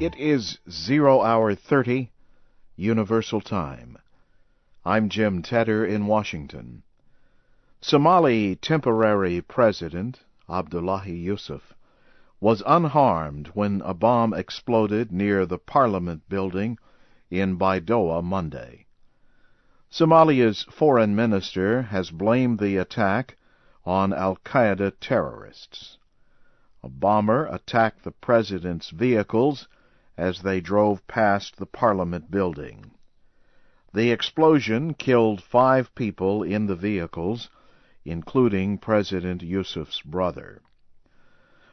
It is 0 hour 30, Universal Time. I'm Jim Tedder in Washington. Somali temporary President Abdullahi Yusuf was unharmed when a bomb exploded near the Parliament building in Baidoa Monday. Somalia's foreign minister has blamed the attack on al-Qaeda terrorists. A bomber attacked the president's vehicles as they drove past the Parliament building. The explosion killed 5 people in the vehicles, including President Yusuf's brother.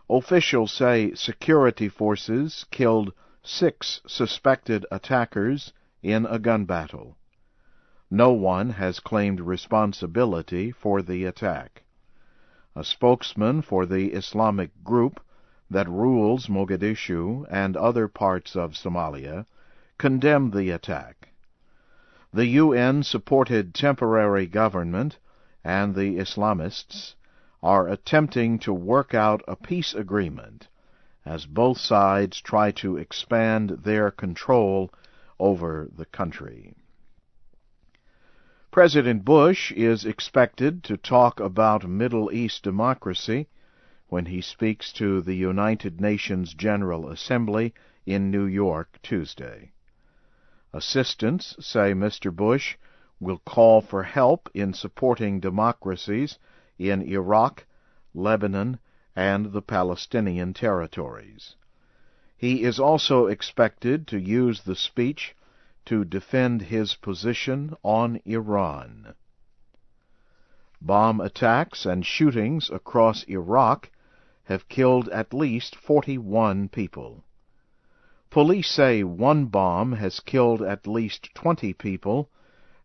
Officials say security forces killed 6 suspected attackers in a gun battle. No one has claimed responsibility for the attack. A spokesman for the Islamic group that rules Mogadishu and other parts of Somalia condemned the attack. The UN-supported temporary government and the Islamists are attempting to work out a peace agreement as both sides try to expand their control over the country. President Bush is expected to talk about Middle East democracy when he speaks to the United Nations General Assembly in New York Tuesday. Assistants say Mr. Bush will call for help in supporting democracies in Iraq, Lebanon, and the Palestinian territories. He is also expected to use the speech to defend his position on Iran. Bomb attacks and shootings across Iraq have killed at least 41 people. Police say one bomb has killed at least 20 people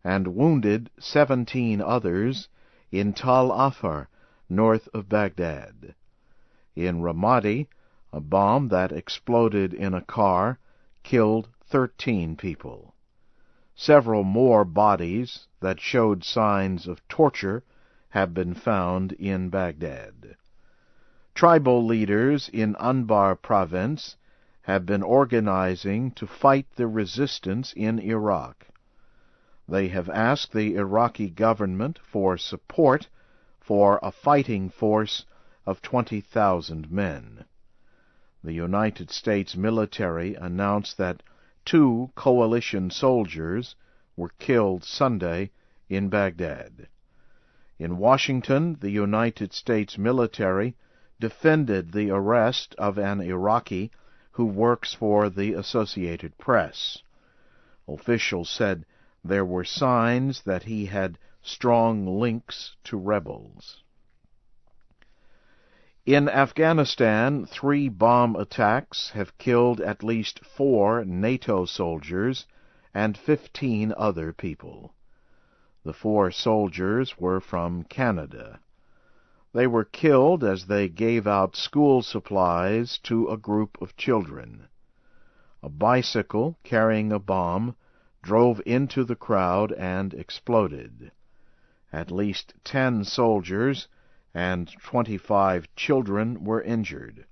and wounded 17 others in Tal Afar, north of Baghdad. In Ramadi, a bomb that exploded in a car killed 13 people. Several more bodies that showed signs of torture have been found in Baghdad. Tribal leaders in Anbar province have been organizing to fight the resistance in Iraq. They have asked the Iraqi government for support for a fighting force of 20,000 men. The United States military announced that 2 coalition soldiers were killed Sunday in Baghdad. In Washington, the United States military defended the arrest of an Iraqi who works for the Associated Press. Officials said there were signs that he had strong links to rebels. In Afghanistan, 3 bomb attacks have killed at least 4 NATO soldiers and 15 other people. The 4 soldiers were from Canada. They were killed as they gave out school supplies to a group of children. A bicycle carrying a bomb drove into the crowd and exploded. At least 10 soldiers and 25 children were injured.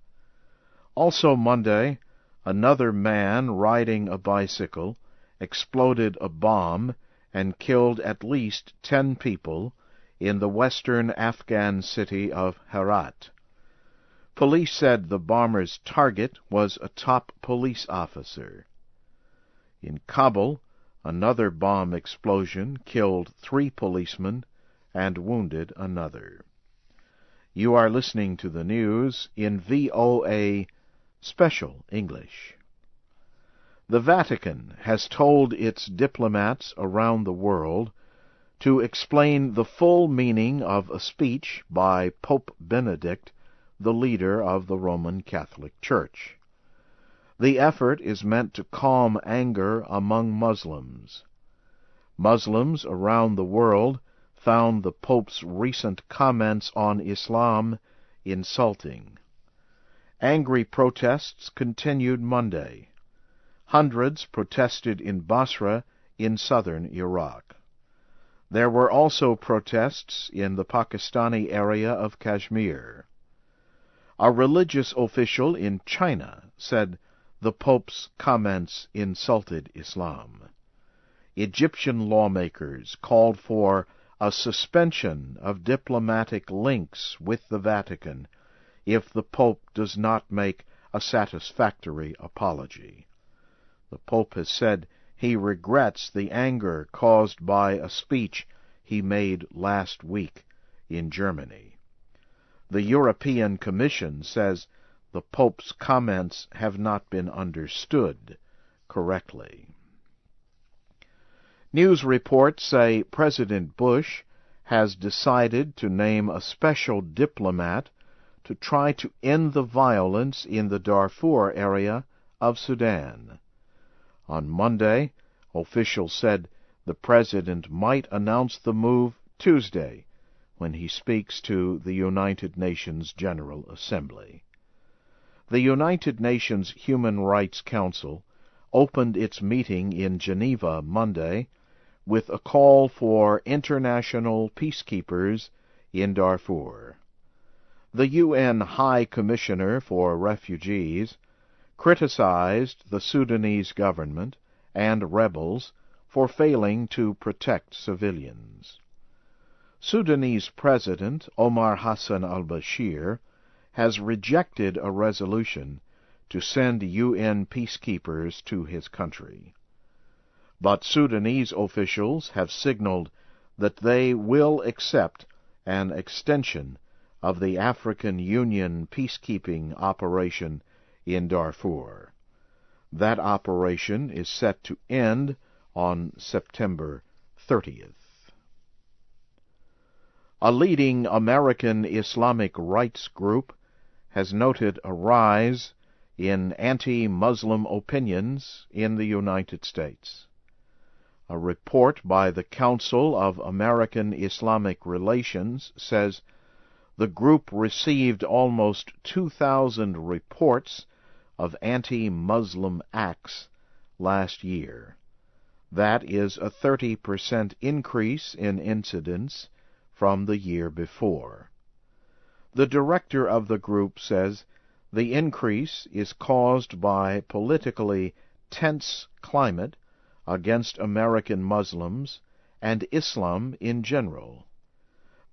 Also Monday, another man riding a bicycle exploded a bomb and killed at least 10 people in the western Afghan city of Herat. Police said the bomber's target was a top police officer. In Kabul, another bomb explosion killed 3 policemen and wounded another. You are listening to the news in VOA Special English. The Vatican has told its diplomats around the world to explain the full meaning of a speech by Pope Benedict, the leader of the Roman Catholic Church. The effort is meant to calm anger among Muslims. Muslims around the world found the Pope's recent comments on Islam insulting. Angry protests continued Monday. Hundreds protested in Basra in southern Iraq. There were also protests in the Pakistani area of Kashmir. A religious official in China said The Pope's comments insulted Islam. Egyptian lawmakers called for a suspension of diplomatic links with the Vatican if the Pope does not make a satisfactory apology. The Pope has said he regrets the anger caused by a speech he made last week in Germany. The European Commission says the Pope's comments have not been understood correctly. News reports say President Bush has decided to name a special diplomat to try to end the violence in the Darfur area of Sudan. On Monday, officials said the president might announce the move Tuesday when he speaks to the United Nations General Assembly. The United Nations Human Rights Council opened its meeting in Geneva Monday with a call for international peacekeepers in Darfur. The UN High Commissioner for Refugees criticized the Sudanese government and rebels for failing to protect civilians. Sudanese President Omar Hassan al-Bashir has rejected a resolution to send UN peacekeepers to his country. But Sudanese officials have signaled that they will accept an extension of the African Union peacekeeping operation in Darfur. That operation is set to end on September 30th. A leading American Islamic rights group has noted a rise in anti-Muslim opinions in the United States. A report by the Council of American Islamic Relations says the group received almost 2,000 reports of anti-Muslim acts last year. That is a 30% increase in incidents from the year before. The director of the group says the increase is caused by politically tense climate against American Muslims and Islam in general.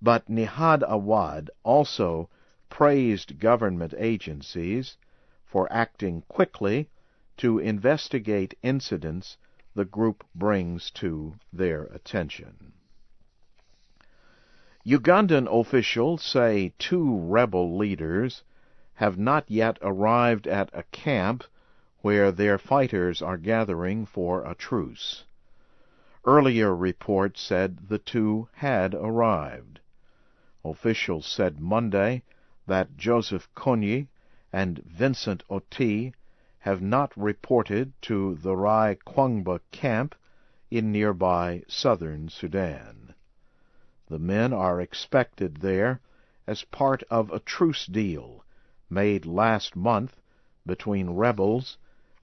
But Nihad Awad also praised government agencies for acting quickly to investigate incidents the group brings to their attention. Ugandan officials say 2 rebel leaders have not yet arrived at a camp where their fighters are gathering for a truce. Earlier reports said the 2 had arrived. Officials said Monday that Joseph Kony and Vincent Oti have not reported to the Rai Kwangba camp in nearby southern Sudan. The men are expected there as part of a truce deal made last month between rebels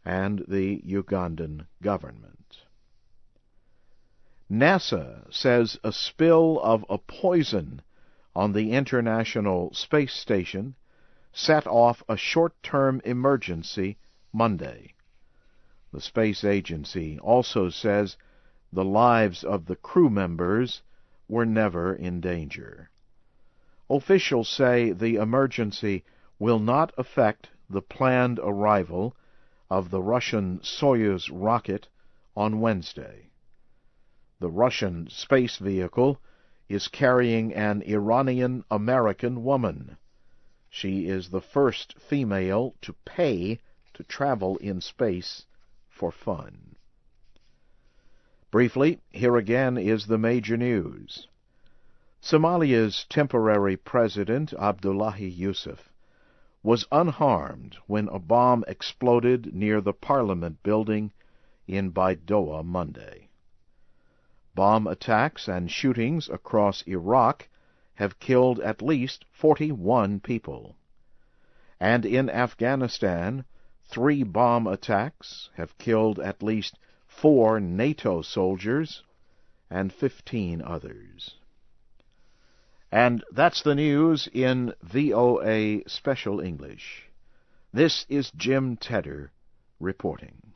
and the Ugandan government. NASA says a spill of a poison on the International Space Station set off a short-term emergency Monday. The space agency also says the lives of the crew members were never in danger. Officials say the emergency will not affect the planned arrival of the Russian Soyuz rocket on Wednesday. The Russian space vehicle is carrying an Iranian-American woman. She is the first female to pay to travel in space for fun. Briefly, here again is the major news. Somalia's temporary president, Abdullahi Yusuf, was unharmed when a bomb exploded near the Parliament building in Baidoa Monday. Bomb attacks and shootings across Iraq have killed at least 41 people. And in Afghanistan, 3 bomb attacks have killed at least 4 NATO soldiers and 15 others. And that's the news in VOA Special English. This is Jim Tedder reporting.